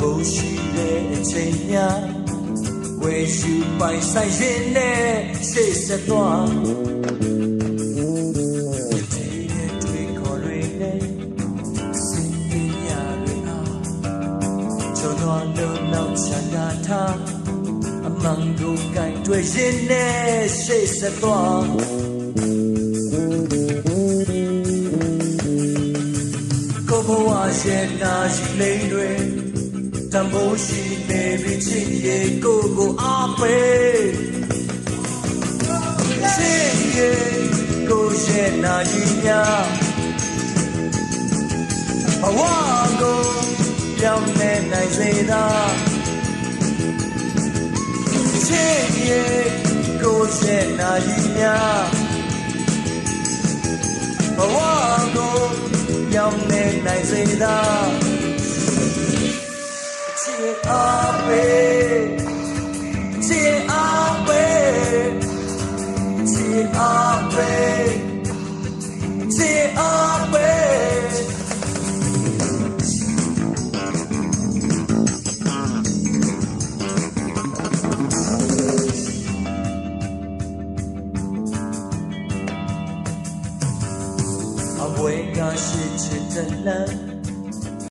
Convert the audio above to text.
မိုးရှိတဲ့အချိန်များဝယ်ယူပိုင်ဆိုင်ရင်နဲ့ရှေ့ဆက်သွားဒီရဲ့တွေ့ခေါ်တွေနဲ့စိတ်ပြရတွေအားကျော်တော်လုံးနောက်ချန်တာထားအမှန်ကိုကြိုင်တွေ့ရင်နဲ့ရှေ့ဆက်သွားကိုဘဝရဲ့နာရှိလိမ့်တွေတံပိုးရှိနေပြီချစ်ရဲ့ကိုအားပေးချစ်ရဲ့ကိုရဲ့နာကြီးများဘဝကိုပြောင်းလဲနိုင်စေသာချစ်ရဲ့ကိုရဲ့နာကြီးများဘဝကိုပြောင်းလဲနိုင်စေသာချစ်အားပေးချစ်အားပေးချစ်အားပေးချစ်အားပေးအဝေးကရှိချစ်တဲ့လမ်း